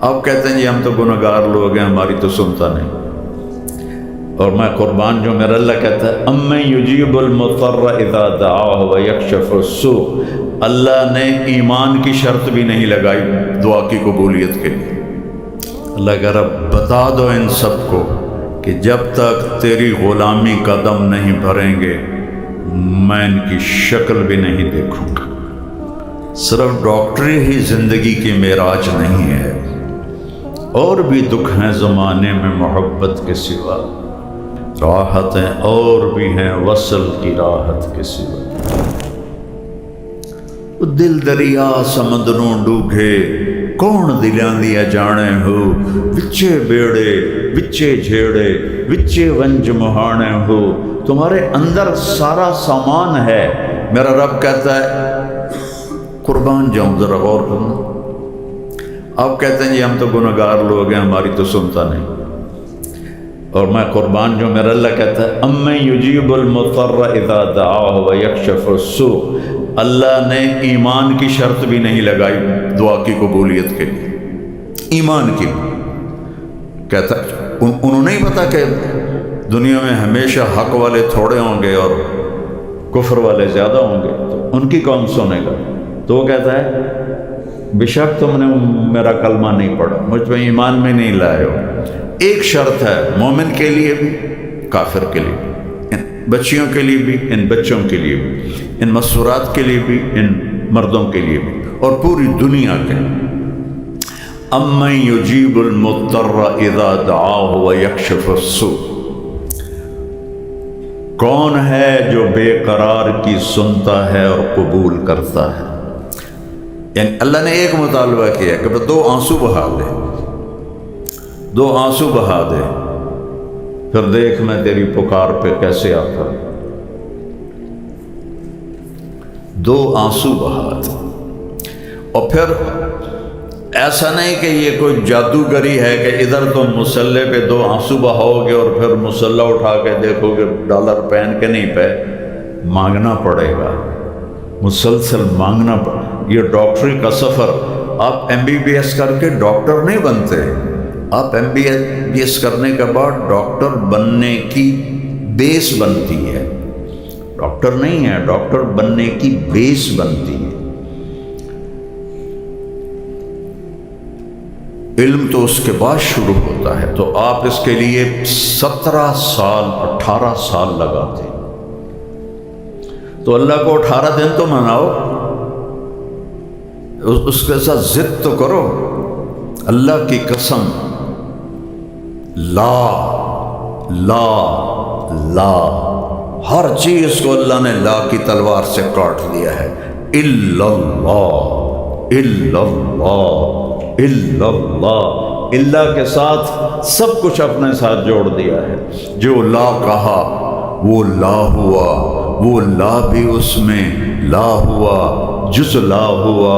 آپ کہتے ہیں جی ہم تو گنہگار لوگ ہیں، ہماری تو سنتا نہیں، اور میں قربان جو میرا اللہ کہتا ہے امن یجیب المضطر اذا دعاہ ویکشف السوء، اللہ نے ایمان کی شرط بھی نہیں لگائی دعا کی قبولیت کے لیے۔ اللہ کہہ رہا بتا دو ان سب کو کہ جب تک تیری غلامی قدم نہیں بھریں گے میں ان کی شکل بھی نہیں دیکھوں گا۔ صرف ڈاکٹری ہی زندگی کی معراج نہیں ہے، اور بھی دکھ ہیں زمانے میں محبت کے سوا، راحتیں اور بھی ہیں وصل کی راحت کے سوا۔ دل دریا سمندروں ڈوگے کون دلیاں دیا جانے ہو، وچے بیڑے وچے جھیڑے وچے ونج مہانے ہو، تمہارے اندر سارا سامان ہے۔ میرا رب کہتا ہے قربان جاؤں ذرا غور کرنا، آپ کہتے ہیں جی ہم تو گنہگار لوگ ہیں، ہماری تو سنتا نہیں، اور میں قربان جو میرا اللہ کہتا ہے امن یجیب المضطر اذا دعاہ ویکشف السوء، اللہ نے ایمان کی شرط بھی نہیں لگائی دعا کی قبولیت کے لیے، ایمان کی۔ کہتا انہوں نہیں پتا کہ دنیا میں ہمیشہ حق والے تھوڑے ہوں گے اور کفر والے زیادہ ہوں گے، تو ان کی کون سنے گا؟ تو وہ کہتا ہے بے شک تم نے میرا کلمہ نہیں پڑھا، مجھ پہ ایمان میں نہیں لائے ہو۔ ایک شرط ہے مومن کے لیے بھی کافر کے لیے بھی، ان بچیوں کے لیے بھی، ان بچوں کے لیے بھی، ان مستورات کے لیے بھی، ان مردوں کے لیے بھی، اور پوری دنیا کے۔ امن یجیب المضطر اذا دعاہ ویکشف السوء، کون ہے جو بے قرار کی سنتا ہے اور قبول کرتا ہے؟ یعنی اللہ نے ایک مطالبہ کیا کہ دو آنسو بہا دے، دو آنسو بہا دے، پھر دیکھ میں تیری پکار پہ کیسے آتا۔ دو آنسو بہا دے، اور پھر ایسا نہیں کہ یہ کوئی جادوگری ہے کہ ادھر تم مسلح پہ دو آنسو بہاؤ گے اور پھر مسلح اٹھا کے دیکھو گے ڈالر پہن کے نہیں پہ، مانگنا پڑے گا، مسلسل مانگنا پڑے۔ یہ ڈاکٹری کا سفر، آپ ایم بی بی ایس کر کے ڈاکٹر نہیں بنتے، آپ ایم بی بی ایس کرنے کے بعد ڈاکٹر بننے کی بیس بنتی ہے، ڈاکٹر نہیں ہے، ڈاکٹر بننے کی بیس بنتی ہے۔ علم تو اس کے بعد شروع ہوتا ہے، تو آپ اس کے لیے 17 سال 18 سال لگاتے، تو اللہ کو 18 دن تو مناؤ، اس کے ساتھ ضد تو کرو۔ اللہ کی قسم، لا لا لا، ہر چیز کو اللہ نے لا کی تلوار سے کاٹ دیا ہے۔ الا اللہ الا اللہ الا اللہ، اللہ کے ساتھ سب کچھ اپنے ساتھ جوڑ دیا ہے۔ جو لا کہا وہ لا ہوا، وہ لا بھی اس میں لا ہوا، جز لا ہوا،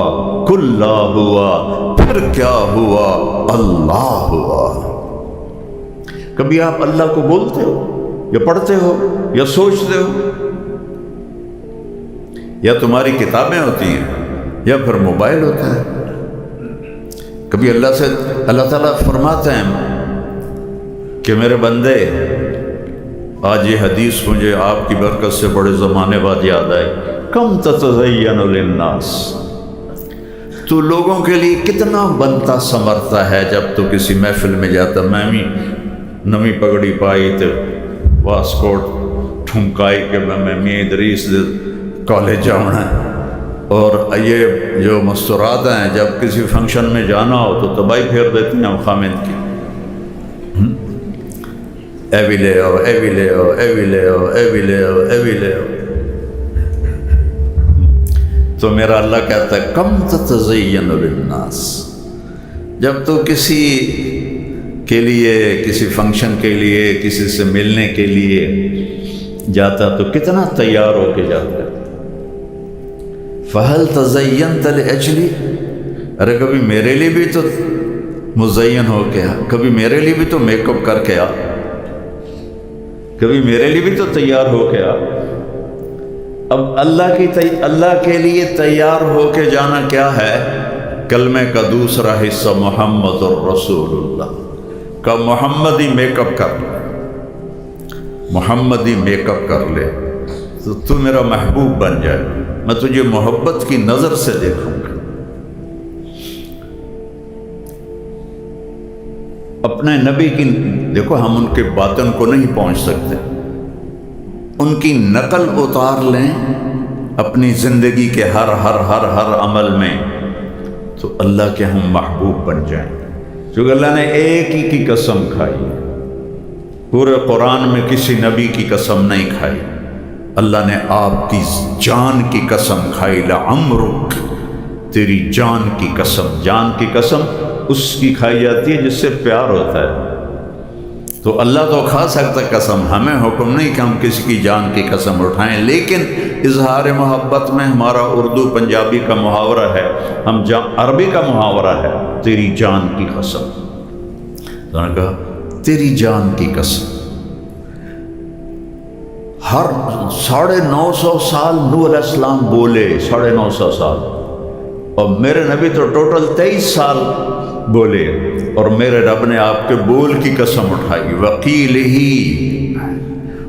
کل لا ہوا، پھر کیا ہوا؟ اللہ ہوا۔ کبھی آپ اللہ کو بولتے ہو یا پڑھتے ہو یا سوچتے ہو، یا تمہاری کتابیں ہوتی ہیں یا پھر موبائل ہوتا ہے؟ کبھی اللہ سے اللہ تعالیٰ فرماتے ہیں کہ میرے بندے آج یہ حدیث مجھے آپ کی برکت سے بڑے زمانے بعد یاد آئی، کم تتزین للناس، تو لوگوں کے لیے کتنا بنتا سنورتا ہے۔ جب تو کسی محفل میں جاتا، میں بھی نمی پگڑی پائی تو واسکوٹ ٹھمکائی کہ میں مید ریس کالج جاؤنا ہے، اور یہ جو مستورات ہیں جب کسی فنکشن میں جانا ہو تو تباہی پھیر دیتی ہیں خامد کی، اے بھی لے آؤ، اے بھی لے آؤ، اے بھی لے آؤ، اے بھی لے آؤ، اے بھی لے آؤ۔ تو میرا اللہ کہتا ہے کم تتزین للناس، جب تو کسی کے لیے، کسی فنکشن کے لیے، کسی سے ملنے کے لیے جاتا تو کتنا تیار ہو کے جاتا ہے۔ فَهَلْ تَزَيَّنْتَ لِأَجْلِي، ارے کبھی میرے لیے بھی تو مزین ہو کے آ، کبھی میرے لیے بھی تو میک اپ کر کے آ، کبھی میرے لیے بھی تو تیار ہو کے آ۔ اب اللہ کے لیے تیار ہو کے جانا کیا ہے؟ کلمے کا دوسرا حصہ محمد الرسول اللہ کا محمدی میک اپ کر لے، محمدی میک اپ کر لے تو تو میرا محبوب بن جائے، میں تجھے محبت کی نظر سے دیکھوں گا۔ اپنے نبی کی دیکھو، ہم ان کے باطن کو نہیں پہنچ سکتے، ان کی نقل اتار لیں اپنی زندگی کے ہر عمل میں، تو اللہ کے ہم محبوب بن جائیں۔ کیونکہ اللہ نے ایک ہی کی قسم کھائی، پورے قرآن میں کسی نبی کی قسم نہیں کھائی، اللہ نے آپ کی جان کی قسم کھائی، لعمرک، تیری جان کی قسم۔ جان کی قسم اس کی کھائی جاتی ہے جس سے پیار ہوتا ہے، تو اللہ تو کھا سکتا قسم، ہمیں حکم نہیں کہ ہم کسی کی جان کی قسم اٹھائیں، لیکن اظہار محبت میں ہمارا اردو پنجابی کا محاورہ ہے، عربی کا محاورہ ہے، تیری جان کی قسم۔ تو نے کہا تیری جان کی قسم۔ ہر 950 سال نوح علیہ السلام بولے، 950 سال، اور میرے نبی تو ٹوٹل 23 سال بولے، اور میرے رب نے آپ کے بول کی قسم اٹھائی، وقیل ہی،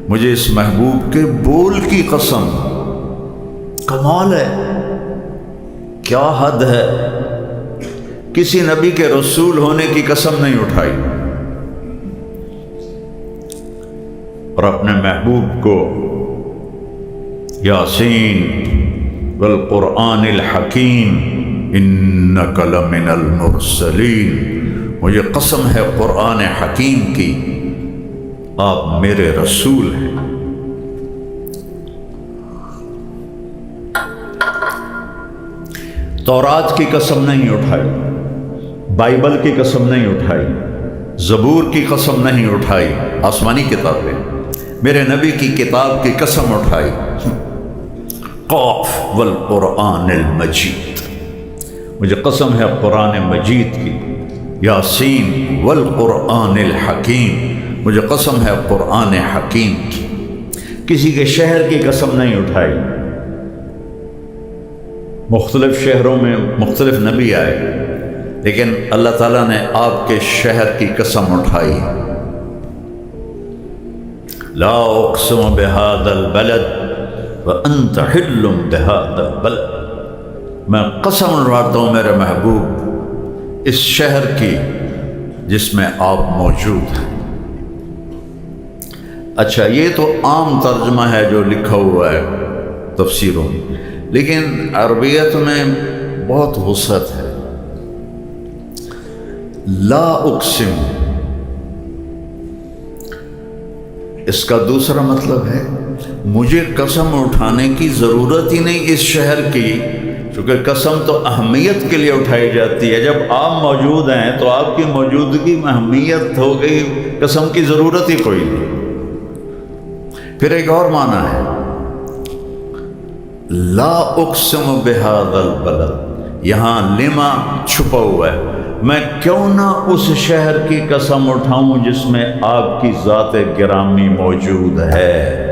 مجھے اس محبوب کے بول کی قسم۔ کمال ہے، کیا حد ہے، کسی نبی کے رسول ہونے کی قسم نہیں اٹھائی، اور اپنے محبوب کو یاسین والقرآن الحکیم انک لمن المرسلین، مجھے قسم ہے قرآن حکیم کی، آپ میرے رسول ہیں۔ تورات کی قسم نہیں اٹھائی، بائبل کی قسم نہیں اٹھائی، زبور کی قسم نہیں اٹھائی، آسمانی کتابیں، میرے نبی کی کتاب کی قسم اٹھائی، قاف والقرآن المجید، مجھے قسم ہے قرآن مجید کی، یاسین والقرآن الحکیم، مجھے قسم ہے قرآن حکیم کی۔ کسی کے شہر کی قسم نہیں اٹھائی، مختلف شہروں میں مختلف نبی آئے، لیکن اللہ تعالیٰ نے آپ کے شہر کی قسم اٹھائی، لا اقسم بہذا البلد وانت حل بہذا البلد، میں قسم اٹھاتا ہوں میرے محبوب اس شہر کی جس میں آپ موجود ہیں۔ اچھا، یہ تو عام ترجمہ ہے جو لکھا ہوا ہے تفسیروں میں، لیکن عربیت میں بہت وسعت ہے۔ لا اقسم، اس کا دوسرا مطلب ہے مجھے قسم اٹھانے کی ضرورت ہی نہیں اس شہر کی، کیونکہ قسم تو اہمیت کے لیے اٹھائی جاتی ہے، جب آپ موجود ہیں تو آپ کی موجودگی میں اہمیت ہو گئی، قسم کی ضرورت ہی کوئی نہیں۔ پھر ایک اور معنی ہے، لا اقسم بہذا البلد، یہاں لما چھپا ہوا ہے، میں کیوں نہ اس شہر کی قسم اٹھاؤں جس میں آپ کی ذات گرامی موجود ہے۔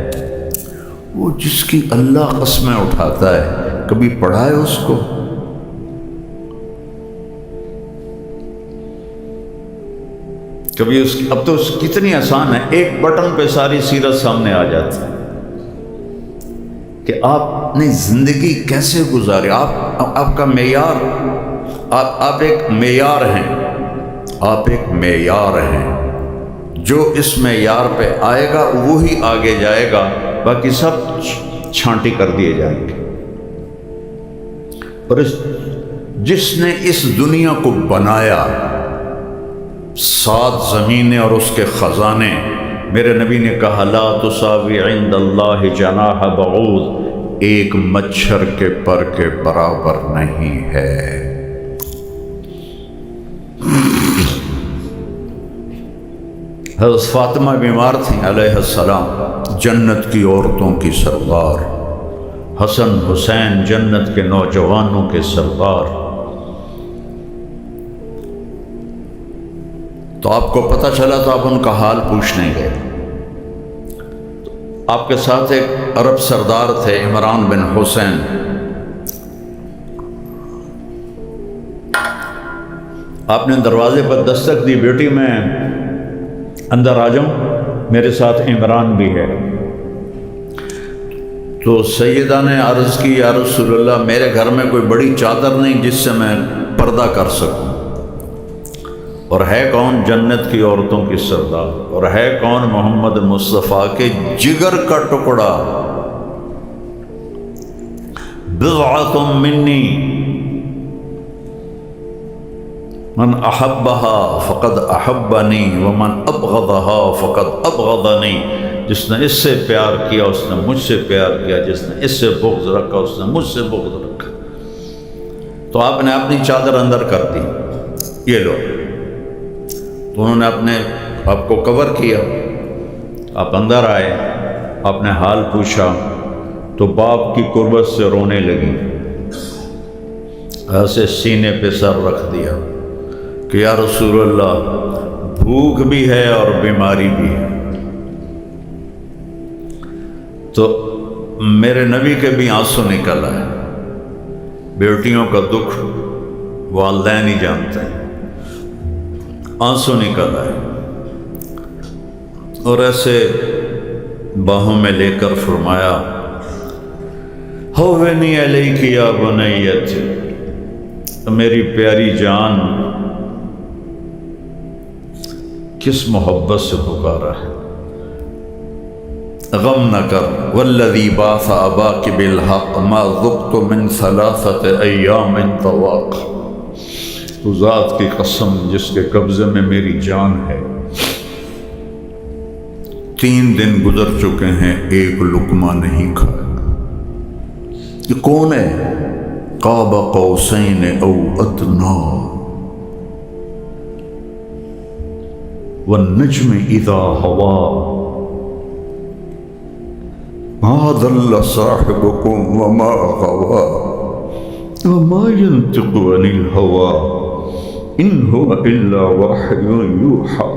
وہ جس کی اللہ قسمیں اٹھاتا ہے، کبھی پڑھا ہے اس کو؟ کبھی اب تو کتنی آسان ہے، ایک بٹن پہ ساری سیرت سامنے آ جاتی ہے کہ آپ نے زندگی کیسے گزارے، آپ کا معیار، آپ ایک معیار ہیں، آپ ایک معیار ہیں، جو اس معیار پہ آئے گا وہی آگے جائے گا، باقی سب چھانٹی کر دیے جائیں گے۔ اور جس نے اس دنیا کو بنایا، 7 زمینیں اور اس کے خزانے، میرے نبی نے کہا لا تساوی عند اللہ جناح بعوض، ایک مچھر کے پر کے برابر نہیں ہے۔ حضرت فاطمہ بیمار تھیں علیہ السلام، جنت کی عورتوں کی سردار، حسن حسین جنت کے نوجوانوں کے سردار، تو آپ کو پتہ چلا تو آپ ان کا حال پوچھنے گئے۔ آپ کے ساتھ ایک عرب سردار تھے، عمران بن حسین، آپ نے دروازے پر دستک دی، بیٹی میں اندر آ جاؤں، میرے ساتھ عمران بھی ہے۔ تو سیدہ نے عرض کی یا رسول اللہ میرے گھر میں کوئی بڑی چادر نہیں جس سے میں پردہ کر سکوں، اور ہے کون جنت کی عورتوں کی سردار، اور ہے کون محمد مصطفیٰ کے جگر کا ٹکڑا، بضعۃ منی من احبها فقد احبنی ومن ابغضها فقد ابغضنی، جس نے اس سے پیار کیا اس نے مجھ سے پیار کیا، جس نے اس سے بغض رکھا اس نے مجھ سے بغض رکھا۔ تو آپ نے اپنی چادر اندر کر دی، یہ لو۔ تو انہوں نے اپنے آپ کو کور کیا، آپ اندر آئے، آپ نے حال پوچھا تو باپ کی قربت سے رونے لگی، ایسے سینے پہ سر رکھ دیا کہ یا رسول اللہ بھوک بھی ہے اور بیماری بھی ہے۔ تو میرے نبی کے بھی آنسو نکل آئے، بیٹیوں کا دکھ والدین ہی جانتے ہیں، آنسو نکل آئے، اور ایسے باہوں میں لے کر فرمایا ہوینی علیک یا بنیت، میری پیاری جان کس محبت سے پکارا ہے، غم نہ کر، والذی بعث اباک بالحق ما ذقت من ثلاثۃ ایام طواق، تو ذات کی قسم جس کے قبضے میں میری جان ہے 3 دن گزر چکے ہیں ایک لقمہ نہیں کھایا۔ یہ کون ہے؟ قاب قوسین او ادنی والنجم اذا ہوا ما ضل صاحبكم وما غوى وما ينطق عن الهوى ان هو الا وحي يوحى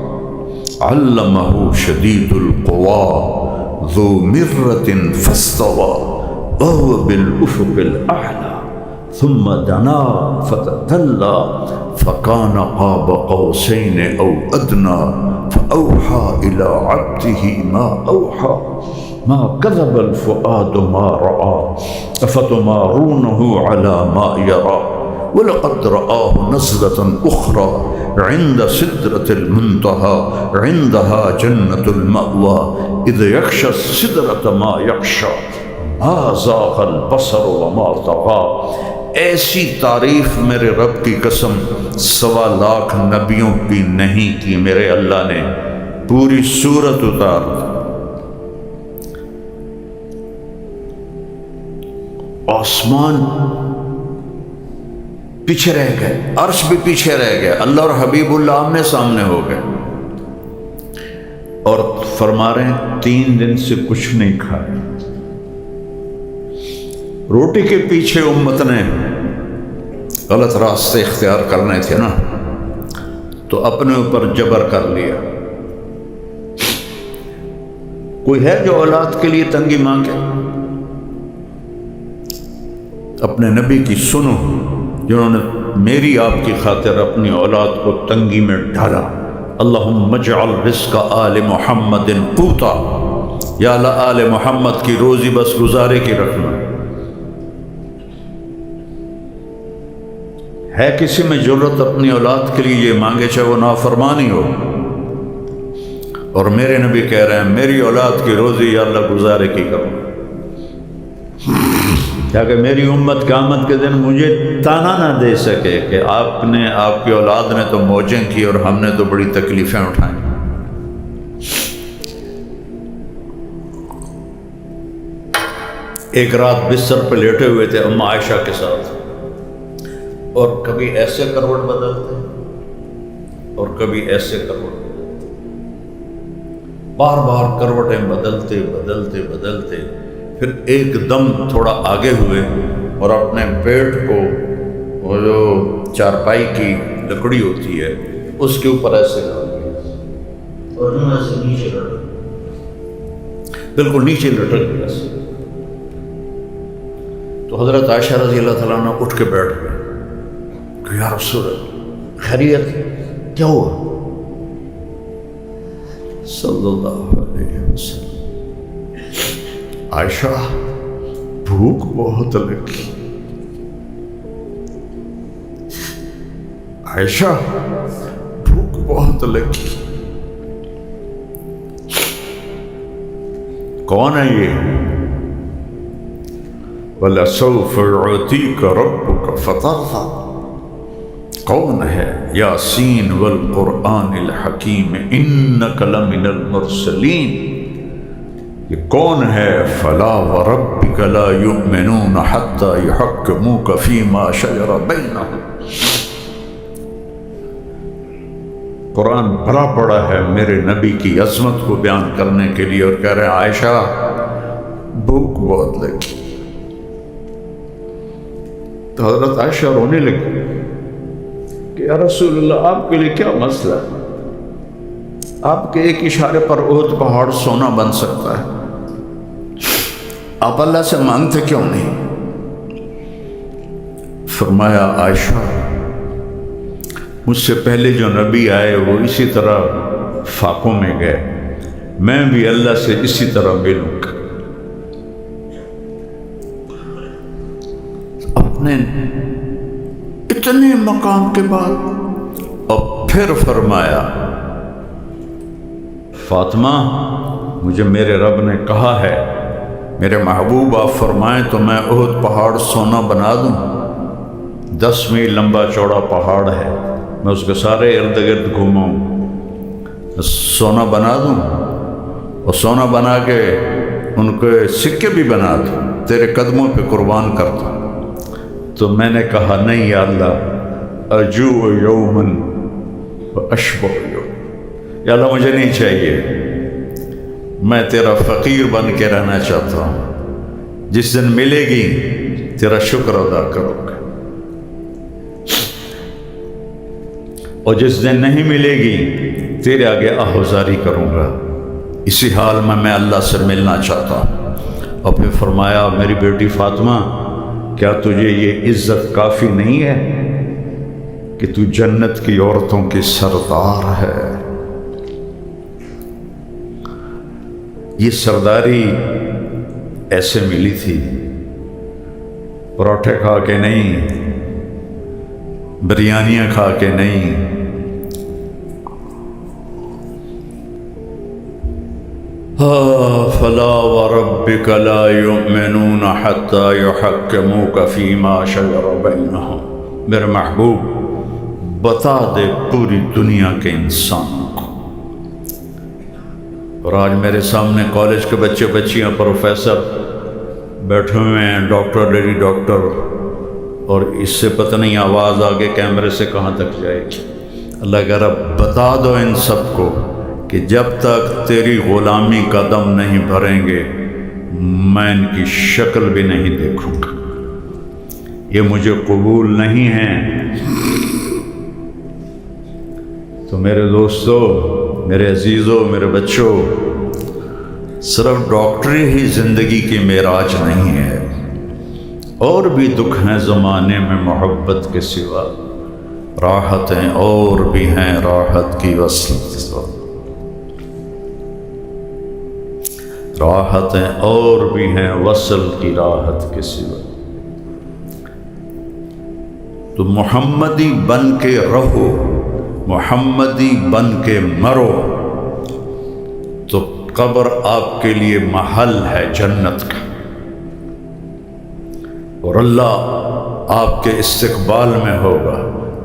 علمه شديد القوى ذو مرة فاستوى وهو بالأفق الأعلى ثم دنا فتدلى فكان قاب قوسين أو أدنى فأوحى إلى عبده ما أوحى ما كذب الفؤاد ما رأى أفتمارونه على ما يرى ولقد رآه نزلة أخرى عند سدرة المنتهى عندها جنة المأوى إذ يغشى السدرة ما يغشى ما زاغ البصر وما طغى۔ ایسی تعریف میرے رب کی قسم 1.25 لاکھ نبیوں کی نہیں کی، میرے اللہ نے پوری سورت اتار دی۔ آسمان پیچھے رہ گئے، عرش بھی پیچھے رہ گیا، اللہ اور حبیب اللہ آمنے سامنے ہو گئے، اور فرما رہے ہیں 3 دن سے کچھ نہیں کھایا۔ روٹی کے پیچھے امت نے غلط راستے اختیار کرنے تھے نا، تو اپنے اوپر جبر کر لیا۔ کوئی ہے جو اولاد کے لیے تنگی مانگے؟ اپنے نبی کی سنو، جنہوں نے میری آپ کی خاطر اپنی اولاد کو تنگی میں ڈالا۔ اللہم اجعل رزق آل محمد قوتا، یا اللہ آل محمد کی روزی بس گزارے کی رکھنا۔ ہے کسی میں جرت اپنی اولاد کے لیے یہ مانگے چاہے وہ نافرمانی ہو؟ اور میرے نبی کہہ رہے ہیں میری اولاد کی روزی یا اللہ گزارے کی کرو، تاکہ میری امت قیامت کے دن مجھے تانا نہ دے سکے کہ آپ نے، آپ کی اولاد نے تو موجیں کی اور ہم نے تو بڑی تکلیفیں اٹھائیں۔ ایک رات بستر پہ لیٹے ہوئے تھے اما عائشہ کے ساتھ، اور کبھی ایسے کروٹ بدلتے اور کبھی ایسے کروٹ بدلتے، بار بار کروٹیں بدلتے بدلتے بدلتے، پھر ایک دم تھوڑا آگے ہوئے اور اپنے پیٹ کو، وہ جو چارپائی کی لکڑی ہوتی ہے اس کے اوپر ایسے لٹک گئے، اور جو ایسے نیچے لٹک، بالکل نیچے لٹک گئے ایسے۔ تو حضرت عائشہ رضی اللہ تعالیٰ عنہ اٹھ کے بیٹھ گئے کہ یا رسول اللہ، خیریت کیا ہوا؟ صلی اللہ علیہ وسلم، عائشہ بھوک بہت لگی، عائشہ بھوک بہت لگی۔ کون ہے یہ؟ وَلَسَوْفَ يُعْطِيكَ رَبُّكَ فَتَرْضَىٰ، کون ہے؟ یاسین والقرآن الحکیم انک لمن المرسلین، یہ کون ہے؟ فلا وربک لا یؤمنون حتی یحکموک فیما شجر بینہم۔ قرآن بھرا پڑا ہے میرے نبی کی عظمت کو بیان کرنے کے لیے، اور کہہ رہے ہیں عائشہ بھوک بہت لگی۔ تو حضرت عائشہ رونے لگی کہ یا رسول اللہ آپ کے لیے کیا مسئلہ ہے؟ آپ کے ایک اشارے پر احد پہاڑ سونا بن سکتا ہے، آپ اللہ سے مانگتے کیوں نہیں؟ فرمایا عائشہ مجھ سے پہلے جو نبی آئے وہ اسی طرح فاقوں میں گئے، میں بھی اللہ سے اسی طرح ملوں گا۔ اپنے اتنے مقام کے بعد اور پھر فرمایا فاطمہ مجھے میرے رب نے کہا ہے میرے محبوب آپ فرمائیں تو میں احد پہاڑ سونا بنا دوں، 10 میل لمبا چوڑا پہاڑ ہے، میں اس کے سارے ارد گرد گھوماؤں، سونا بنا دوں، اور سونا بنا کے ان کے سکے بھی بنا دوں، تیرے قدموں پہ قربان کر دوں۔ تو میں نے کہا نہیں یا اللہ، ارجو یومن واشبع یوم، یا اللہ مجھے نہیں چاہیے، میں تیرا فقیر بن کے رہنا چاہتا ہوں، جس دن ملے گی تیرا شکر ادا کروں گا، اور جس دن نہیں ملے گی تیرے آگے آہوزاری کروں گا۔ اسی حال میں اللہ سے ملنا چاہتا ہوں۔ اور پھر فرمایا میری بیٹی فاطمہ کیا تجھے یہ عزت کافی نہیں ہے کہ تو جنت کی عورتوں کی سردار ہے؟ یہ سرداری ایسے ملی تھی، پراٹھے کھا کے نہیں، بریانیاں کھا کے نہیں، فلا وربک لا یؤمنون حتی یحکموک فیما شجر بینہم۔ میرے محبوب بتا دے پوری دنیا کے انسانوں کو، اور آج میرے سامنے کالج کے بچے بچیاں پروفیسر بیٹھے ہوئے ہیں، ڈاکٹر لیڈی ڈاکٹر، اور اس سے پتہ نہیں آواز آگے کیمرے سے کہاں تک جائے گی۔ اللہ کہہ رہا بتا دو ان سب کو کہ جب تک تیری غلامی کا دم نہیں بھریں گے میں ان کی شکل بھی نہیں دیکھوں گا، یہ مجھے قبول نہیں ہے۔ تو میرے دوستو، میرے عزیزوں، میرے بچوں، صرف ڈاکٹری ہی زندگی کی معراج نہیں ہے، اور بھی دکھ ہیں زمانے میں محبت کے سوا، راحتیں اور بھی ہیں راحت کی وصل کے سوا، راحتیں اور بھی ہیں وصل کی راحت کے سوا۔ تو محمدی بن کے رہو، محمدی بن کے مرو، تو قبر آپ کے لیے محل ہے جنت کا، اور اللہ آپ کے استقبال میں ہوگا،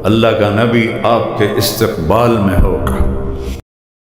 اللہ کا نبی آپ کے استقبال میں ہوگا۔